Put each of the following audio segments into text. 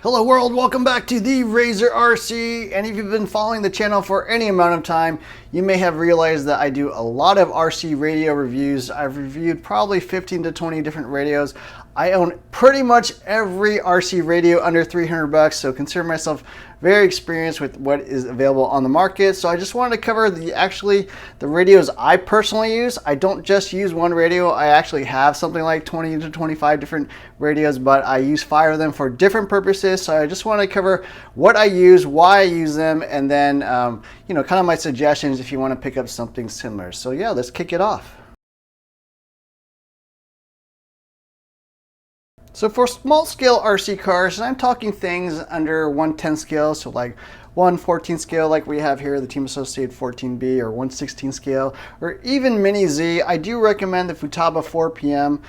Hello world, welcome back to the Razor RC, and if you've been following the channel for any amount of time, you may have realized that I do a lot of RC radio reviews. I've reviewed probably 15 to 20 different radios. I own pretty much every RC radio under 300 bucks, so consider myself very experienced with what is available on the market. So I just wanted to cover the radios I personally use. I don't just use one radio. I actually have something like 20 to 25 different radios, but I use 5 of them for different purposes. So I just want to cover what I use, why I use them, and then kind of my suggestions if you want to pick up something similar. So yeah, let's kick it off. So for small scale RC cars, and I'm talking things under 1/10 scale, so like 1/14 scale like we have here, the Team Associated 14B, or 1/16 scale, or even Mini Z, I do recommend the Futaba 4PM.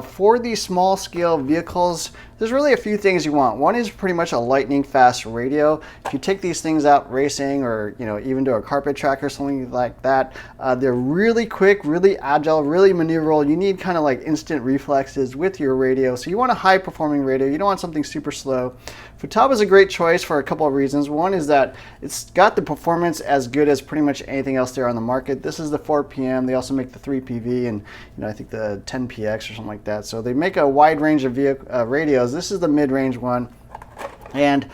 For these small scale vehicles, there's really a few things you want. One is pretty much a lightning fast radio. If you take these things out racing, or even to a carpet track or something like that, they're really quick, really agile, really maneuverable. You need kind of like instant reflexes with your radio. So you want a high performing radio. You don't want something super slow. Futaba is a great choice for a couple of reasons. One is that it's got the performance as good as pretty much anything else there on the market. This is the 4PM. They also make the 3PV and I think the 10PX or something like that. So they make a wide range of radios. This is the mid-range one. And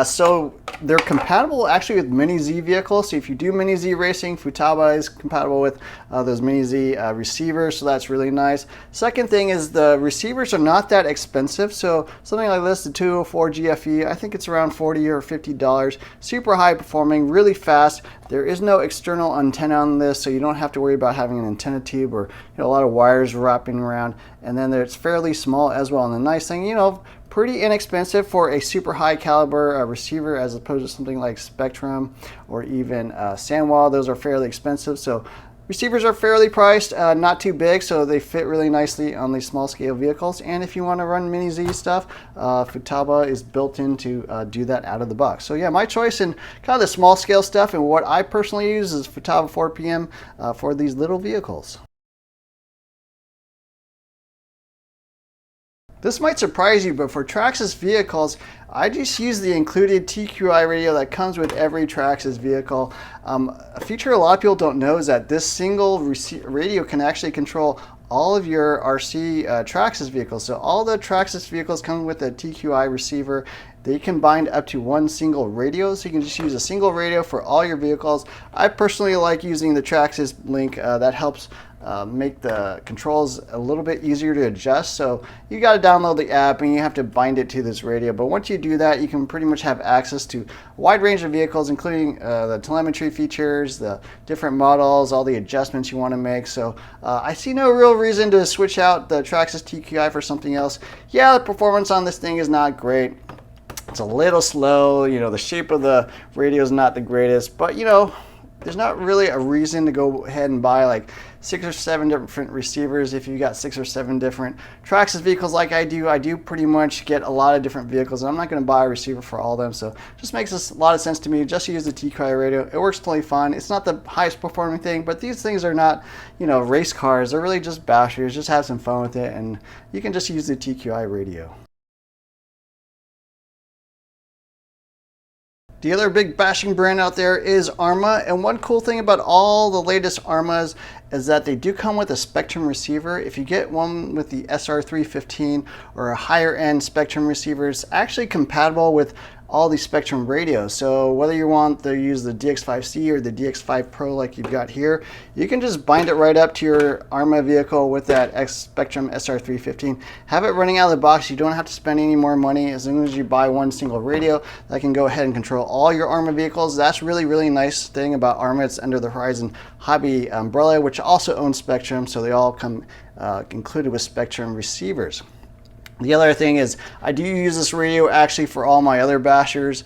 so they're compatible actually with Mini Z vehicles. So if you do Mini Z racing, Futaba is compatible with those Mini Z receivers, so that's really nice. Second thing is the receivers are not that expensive. So something like this, the 204 GFE, I think it's around $40 or $50. Super high performing, really fast. There is no external antenna on this, so you don't have to worry about having an antenna tube or a lot of wires wrapping around. And then it's fairly small as well. And the nice thing, pretty inexpensive for a super high caliber receiver, as opposed to something like Spektrum or even Sanwa. Those are fairly expensive. So receivers are fairly priced, not too big, so they fit really nicely on these small scale vehicles. And if you want to run Mini Z stuff, Futaba is built in to do that out of the box. So yeah, my choice in kind of the small scale stuff and what I personally use is Futaba 4PM for these little vehicles. This might surprise you, but for Traxxas vehicles, I just use the included TQI radio that comes with every Traxxas vehicle. A feature a lot of people don't know is that this single radio can actually control all of your RC Traxxas vehicles. So all the Traxxas vehicles come with a TQI receiver. They can bind up to one single radio, so you can just use a single radio for all your vehicles. I personally like using the Traxxas link. That helps make the controls a little bit easier to adjust. So you got to download the app and you have to bind it to this radio. But once you do that, you can pretty much have access to a wide range of vehicles, including the telemetry features, the different models, all the adjustments you want to make. So I see no real reason to switch out the Traxxas TQI for something else. Yeah, the performance on this thing is not great. It's a little slow, the shape of the radio is not the greatest, but there's not really a reason to go ahead and buy like 6 or 7 different receivers if you got 6 or 7 different Traxxas vehicles like I do. I do pretty much get a lot of different vehicles, and I'm not going to buy a receiver for all of them. So it just makes a lot of sense to me just to use the TQI radio. It works totally fine. It's not the highest performing thing, but these things are not, race cars. They're really just bashers. Just have some fun with it, and you can just use the TQI radio. The other big bashing brand out there is Arma, and one cool thing about all the latest Armas is that they do come with a Spektrum receiver. If you get one with the SR315 or a higher end Spektrum receiver, it's actually compatible with all these Spektrum radios. So whether you want to use the DX5C or the DX5 Pro like you've got here, you can just bind it right up to your Arma vehicle with that Spektrum SR315. Have it running out of the box. You don't have to spend any more money. As long as you buy one single radio, that can go ahead and control all your Arma vehicles. That's really nice thing about Arma. It's under the Horizon Hobby umbrella, which also owns Spektrum, so they all come included with Spektrum receivers. The other thing is I do use this radio actually for all my other bashers,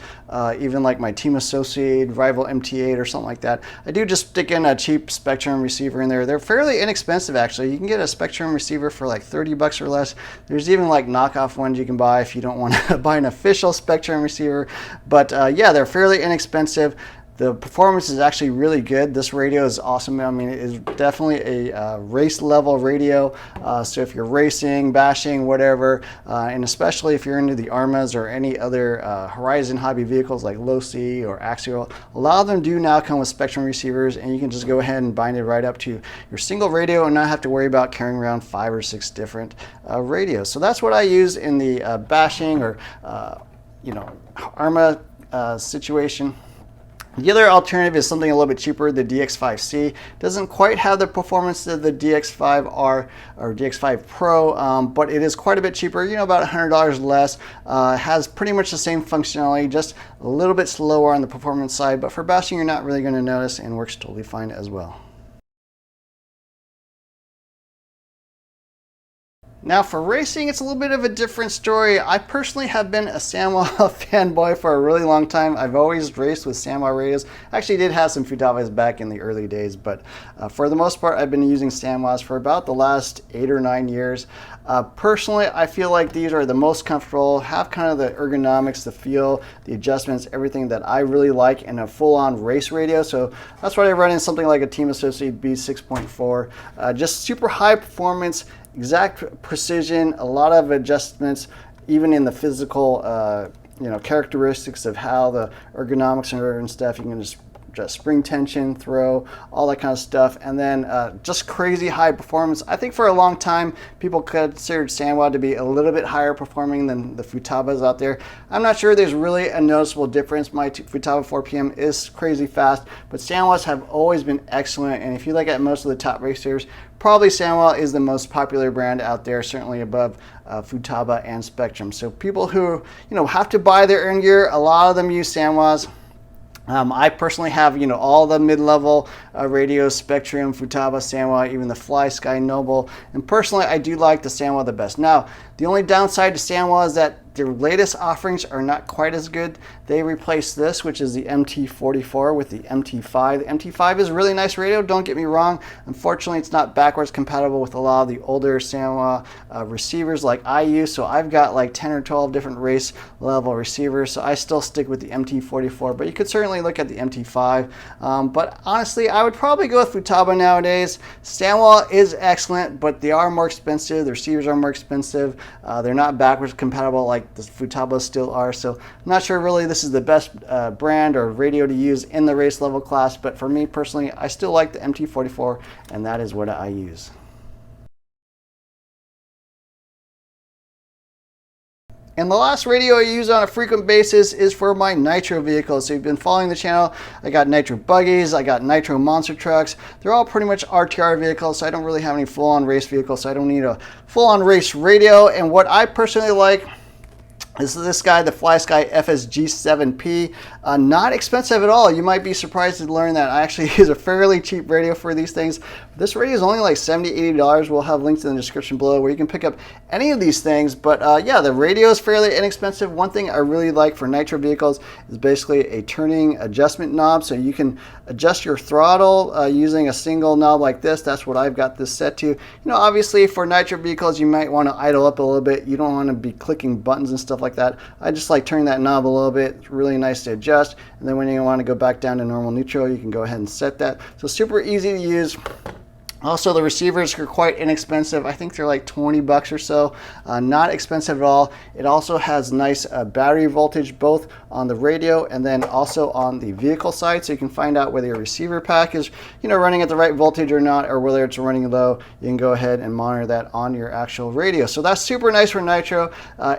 even like my Team Associated, Rival MT8 or something like that. I do just stick in a cheap Spektrum receiver in there. They're fairly inexpensive actually. You can get a Spektrum receiver for like 30 bucks or less. There's even like knockoff ones you can buy if you don't want to buy an official Spektrum receiver. But yeah, they're fairly inexpensive. The performance is actually really good. This radio is awesome. I mean, it is definitely a race level radio. So if you're racing, bashing, whatever, and especially if you're into the Armas or any other Horizon hobby vehicles like low C or axial, a lot of them do now come with Spektrum receivers, and you can just go ahead and bind it right up to your single radio and not have to worry about carrying around 5 or 6 different radios. So that's what I use in the bashing or Arma situation. The other alternative is something a little bit cheaper, the DX5C. Doesn't quite have the performance of the DX5R or DX5 Pro, but it is quite a bit cheaper, about $100 less. Has pretty much the same functionality, just a little bit slower on the performance side, but for bashing you're not really going to notice and works totally fine as well. Now for racing, it's a little bit of a different story. I personally have been a Sanwa fanboy for a really long time. I've always raced with Sanwa radios. Actually did have some Futabas back in the early days, but for the most part, I've been using Sanwas for about the last 8 or 9 years. Personally, I feel like these are the most comfortable, have kind of the ergonomics, the feel, the adjustments, everything that I really like in a full-on race radio. So that's why I run in something like a Team Associated B6.4. Just super high performance, exact precision, a lot of adjustments, even in the physical characteristics of how the ergonomics are and stuff. You can just spring tension, throw, all that kind of stuff, and then just crazy high performance. I think for a long time people considered Sanwa to be a little bit higher performing than the Futabas out there. I'm not sure there's really a noticeable difference. My Futaba 4PM is crazy fast, but Sanwas have always been excellent, and if you look at most of the top racers, probably Sanwa is the most popular brand out there, certainly above Futaba and Spektrum. So people who have to buy their own gear, a lot of them use Sanwas. I personally have, all the mid-level radios, Spektrum, Futaba, Sanwa, even the Flysky, Noble, and personally I do like the Sanwa the best. Now, the only downside to Sanwa is that their latest offerings are not quite as good. They replaced this, which is the MT44, with the MT5. The MT5 is a really nice radio, don't get me wrong. Unfortunately, it's not backwards compatible with a lot of the older Sanwa receivers like I use, so I've got like 10 or 12 different race level receivers, so I still stick with the MT44, but you could certainly look at the MT5. But honestly, I would probably go with Futaba nowadays. Sanwa is excellent, but they are more expensive. The receivers are more expensive. They're not backwards compatible like the Futabas still are, so I'm not sure really this is the best brand or radio to use in the race level class, but for me personally, I still like the MT44, and that is what I use. And the last radio I use on a frequent basis is for my Nitro vehicles. So if you've been following the channel, I got Nitro buggies, I got Nitro monster trucks. They're all pretty much RTR vehicles, so I don't really have any full-on race vehicles, so I don't need a full-on race radio. And what I personally like is this guy, the Flysky FSG7P. Not expensive at all. You might be surprised to learn that I actually use a fairly cheap radio for these things. This radio is only like $70, $80. We'll have links in the description below where you can pick up any of these things. But yeah, the radio is fairly inexpensive. One thing I really like for Nitro vehicles is basically a turning adjustment knob. So you can adjust your throttle using a single knob like this. That's what I've got this set to. Obviously for Nitro vehicles, you might want to idle up a little bit. You don't want to be clicking buttons and stuff like that. I just like turning that knob a little bit. It's really nice to adjust. And then when you want to go back down to normal neutral, you can go ahead and set that. So super easy to use. Also, the receivers are quite inexpensive. I think they're like 20 bucks or so. Not expensive at all. It also has nice battery voltage both on the radio and then also on the vehicle side, so you can find out whether your receiver pack is running at the right voltage or not, or whether it's running low. You can go ahead and monitor that on your actual radio. So that's super nice for Nitro.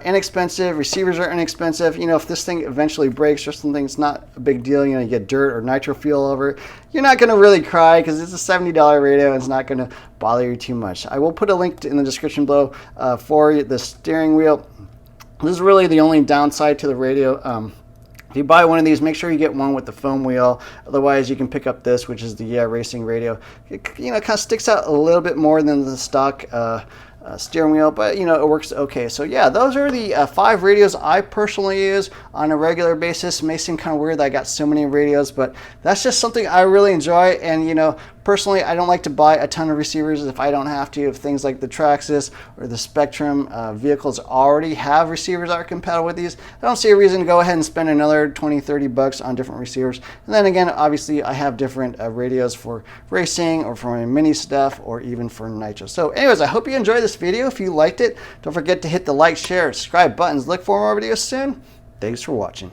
Inexpensive. Receivers are inexpensive. If this thing eventually breaks or something, it's not a big deal. You get dirt or nitro fuel over it, you're not going to really cry because it's a $70 radio and it's not going to bother you too much. I will put a link in the description below for the steering wheel. This is really the only downside to the radio. If you buy one of these, make sure you get one with the foam wheel. Otherwise, you can pick up this, which is the racing radio. It kind of sticks out a little bit more than the stock steering wheel, but it works okay. So yeah, those are the 5 radios I personally use on a regular basis. It may seem kind of weird that I got so many radios, but that's just something I really enjoy. And Personally, I don't like to buy a ton of receivers if I don't have to. If things like the Traxxas or the Spektrum vehicles already have receivers that are compatible with these, I don't see a reason to go ahead and spend another 20, 30 bucks on different receivers. And then again, obviously I have different radios for racing or for my mini stuff or even for Nitro. So anyways, I hope you enjoyed this video. If you liked it, don't forget to hit the like, share, subscribe buttons. Look for more videos soon. Thanks for watching.